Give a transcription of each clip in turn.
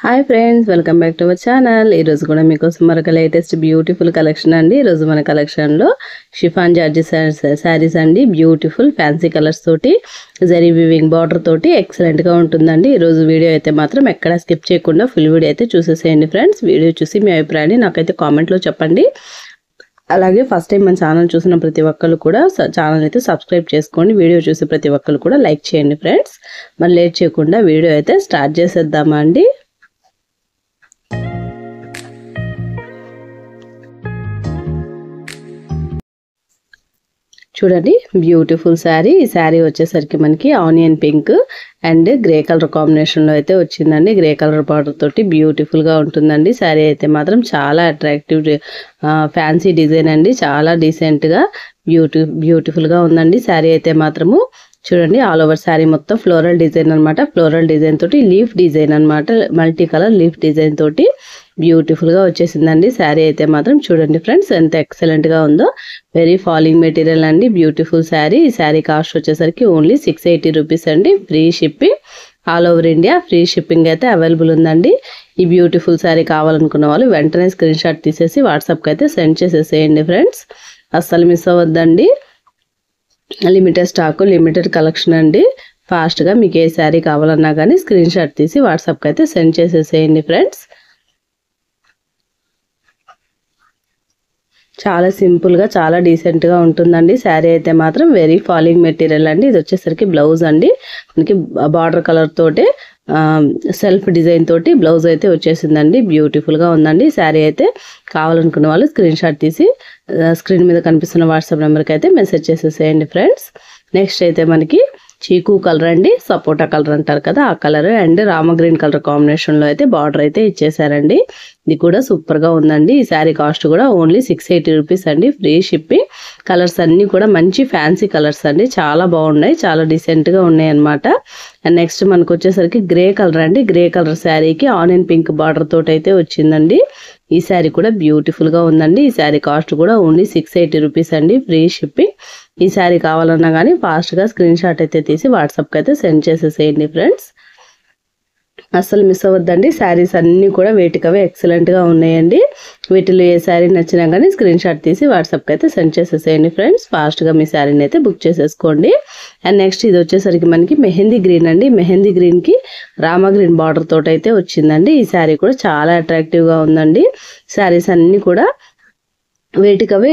Hi friends, welcome back to our channel. ఈరోజు కూడా మీకోసం మరొక లేటెస్ట్ బ్యూటిఫుల్ కలెక్షన్ అండి. ఈరోజు మన కలెక్షన్లో షిఫాన్ జార్జెట్ శారీస్ అండి. బ్యూటిఫుల్ ఫ్యాన్సీ కలర్స్ తోటి జరీ వీవింగ్ బార్డర్ తోటి ఎక్సలెంట్గా ఉంటుందండి. ఈరోజు వీడియో అయితే మాత్రం ఎక్కడ స్కిప్ చేయకుండా ఫుల్ వీడియో అయితే చూసేసేయండి ఫ్రెండ్స్. వీడియో చూసి మీ అభిప్రాయాన్ని నాకైతే కామెంట్లో చెప్పండి. అలాగే ఫస్ట్ టైం మన ఛానల్ చూసిన ప్రతి ఒక్కరు కూడా ఛానల్ అయితే సబ్స్క్రైబ్ చేసుకోండి. వీడియో చూసి ప్రతి ఒక్కరు కూడా లైక్ చేయండి ఫ్రెండ్స్. మరి లేట్ చేయకుండా వీడియో అయితే స్టార్ట్ చేసేద్దామా అండి. చూడండి, బ్యూటిఫుల్ శారీ. ఈ శారీ వచ్చేసరికి మనకి onion pink and grey colour కాంబినేషన్లో అయితే వచ్చిందండి. గ్రే కలర్ బార్డర్ తోటి బ్యూటిఫుల్గా ఉంటుందండి. శారీ అయితే మాత్రం చాలా అట్రాక్టివ్ ఫ్యాన్సీ డిజైన్ అండి. చాలా డీసెంట్గా బ్యూటిఫుల్గా ఉందండి. శారీ అయితే మాత్రము చూడండి, ఆల్ ఓవర్ శారీ మొత్తం ఫ్లోరల్ డిజైన్ అనమాట. ఫ్లోరల్ డిజైన్ తోటి లీఫ్ డిజైన్ అనమాట. మల్టీ కలర్ లీఫ్ డిజైన్ తోటి బ్యూటిఫుల్గా వచ్చేసిందండి. శారీ అయితే మాత్రం చూడండి ఫ్రెండ్స్, ఎంత ఎక్సలెంట్గా ఉందో. వెరీ ఫాలింగ్ మెటీరియల్ అండి. బ్యూటిఫుల్ శారీ. ఈ శారీ కాస్ట్ వచ్చేసరికి ఓన్లీ 680 రూపీస్ అండి. Free shipping all over India. Free shipping అయితే అవైలబుల్ ఉందండి. ఈ బ్యూటిఫుల్ శారీ కావాలనుకున్న వాళ్ళు వెంటనే స్క్రీన్ షాట్ తీసేసి వాట్సాప్కి అయితే సెండ్ చేసేసేయండి ఫ్రెండ్స్. అస్సలు మిస్ అవ్వద్దండి. లిమిటెడ్ స్టాక్, లిమిటెడ్ కలెక్షన్ అండి. ఫాస్ట్గా మీకు ఏ శారీ కావాలన్నా కానీ స్క్రీన్ షాట్ తీసి వాట్సాప్కి అయితే సెండ్ చేసేసేయండి ఫ్రెండ్స్. చాలా సింపుల్గా చాలా డీసెంట్గా ఉంటుందండి. శారీ అయితే మాత్రం వెరీ ఫాలింగ్ మెటీరియల్ అండి. ఇది వచ్చేసరికి బ్లౌజ్ అండి. మనకి బార్డర్ కలర్ తోటి సెల్ఫ్ డిజైన్ తోటి బ్లౌజ్ అయితే వచ్చేసిందండి. బ్యూటిఫుల్గా ఉందండి. శారీ అయితే కావాలనుకున్న వాళ్ళు స్క్రీన్ షాట్ తీసి స్క్రీన్ మీద కనిపిస్తున్న వాట్సాప్ నెంబర్కి అయితే మెసేజ్ చేసేసేయండి ఫ్రెండ్స్. నెక్స్ట్ అయితే మనకి చీకు కలర్ అండి. సపోటా కలర్ అంటారు కదా, ఆ colour and Rama green colour కాంబినేషన్లో అయితే బార్డర్ అయితే ఇచ్చేసారండి. ఇది కూడా సూపర్గా ఉందండి. ఈ శారీ కాస్ట్ కూడా ఓన్లీ 680 రూపీస్ అండి. Free shipping. కలర్స్ అన్నీ కూడా మంచి ఫ్యాన్సీ కలర్స్ అండి. చాలా బాగున్నాయి, చాలా డీసెంట్గా ఉన్నాయి అనమాట. అండ్ నెక్స్ట్ మనకు వచ్చేసరికి గ్రే కలర్ అండి. గ్రే కలర్ శారీకి ఆనియన్ పింక్ బార్డర్ తోటి అయితే వచ్చిందండి. ఈ శారీ కూడా బ్యూటిఫుల్గా ఉందండి. ఈ శారీ కాస్ట్ కూడా ఓన్లీ 680 రూపీస్ అండి. Free shipping. ఈ శారీ కావాలన్నా కానీ ఫాస్ట్గా స్క్రీన్ షాట్ అయితే తీసి వాట్సాప్కి అయితే సెండ్ చేసేసేయండి ఫ్రెండ్స్. అస్సలు మిస్ అవ్వద్దండి. శారీస్ అన్నీ కూడా వేటికవే ఎక్సలెంట్గా ఉన్నాయండి. వీటిలో ఏ శారీ నచ్చినా కానీ స్క్రీన్ షాట్ తీసి వాట్సాప్కి అయితే సెండ్ చేసేసేయండి ఫ్రెండ్స్. ఫాస్ట్గా మీ శారీని అయితే బుక్ చేసేసుకోండి. అండ్ నెక్స్ట్ ఇది వచ్చేసరికి మనకి మెహందీ గ్రీన్ అండి. మెహందీ గ్రీన్కి రామ గ్రీన్ బార్డర్ తోటి అయితే వచ్చిందండి. ఈ శారీ కూడా చాలా అట్రాక్టివ్గా ఉందండి. శారీస్ అన్నీ కూడా వేటికవే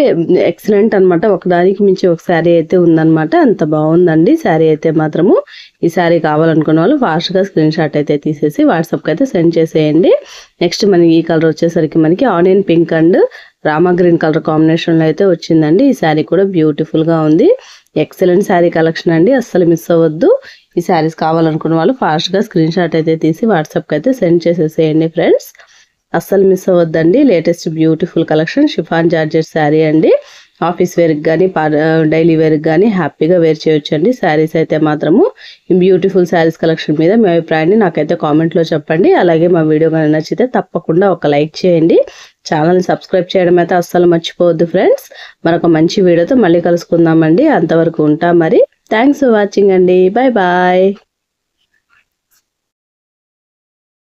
ఎక్సలెంట్ అనమాట. ఒకదానికి మించి ఒక శారీ అయితే ఉందన్నమాట. అంత బాగుందండి శారీ అయితే మాత్రము. ఈ శారీ కావాలనుకున్న వాళ్ళు ఫాస్ట్గా స్క్రీన్ షాట్ అయితే తీసేసి వాట్సాప్కి అయితే సెండ్ చేసేయండి. నెక్స్ట్ మనకి ఈ కలర్ వచ్చేసరికి మనకి onion pink and Rama green colour కాంబినేషన్లో అయితే వచ్చిందండి. ఈ శారీ కూడా బ్యూటిఫుల్గా ఉంది. ఎక్సలెంట్ శారీ కలెక్షన్ అండి. అస్సలు మిస్ అవ్వద్దు. ఈ శారీస్ కావాలనుకున్న వాళ్ళు ఫాస్ట్గా స్క్రీన్ షాట్ అయితే తీసి వాట్సాప్కి అయితే సెండ్ చేసేసేయండి ఫ్రెండ్స్. అస్సలు మిస్ అవ్వద్దండి. Latest beautiful collection chiffon georgette sari అండి. ఆఫీస్ వేర్కి కానీ డైలీ వేర్కి కానీ హ్యాపీగా వేర్ చేయొచ్చండి. శారీస్ అయితే మాత్రము ఈ బ్యూటిఫుల్ శారీస్ కలెక్షన్ మీద మీ అభిప్రాయాన్ని నాకైతే కామెంట్లో చెప్పండి. అలాగే మా వీడియో కానీ నచ్చితే తప్పకుండా ఒక లైక్ చేయండి. ఛానల్ని సబ్స్క్రైబ్ చేయడం అయితే అస్సలు మర్చిపోవద్దు ఫ్రెండ్స్. మరొక మంచి వీడియోతో మళ్ళీ కలుసుకుందామండి. అంతవరకు ఉంటా మరి. థ్యాంక్స్ ఫర్ వాచింగ్ అండి. Bye bye.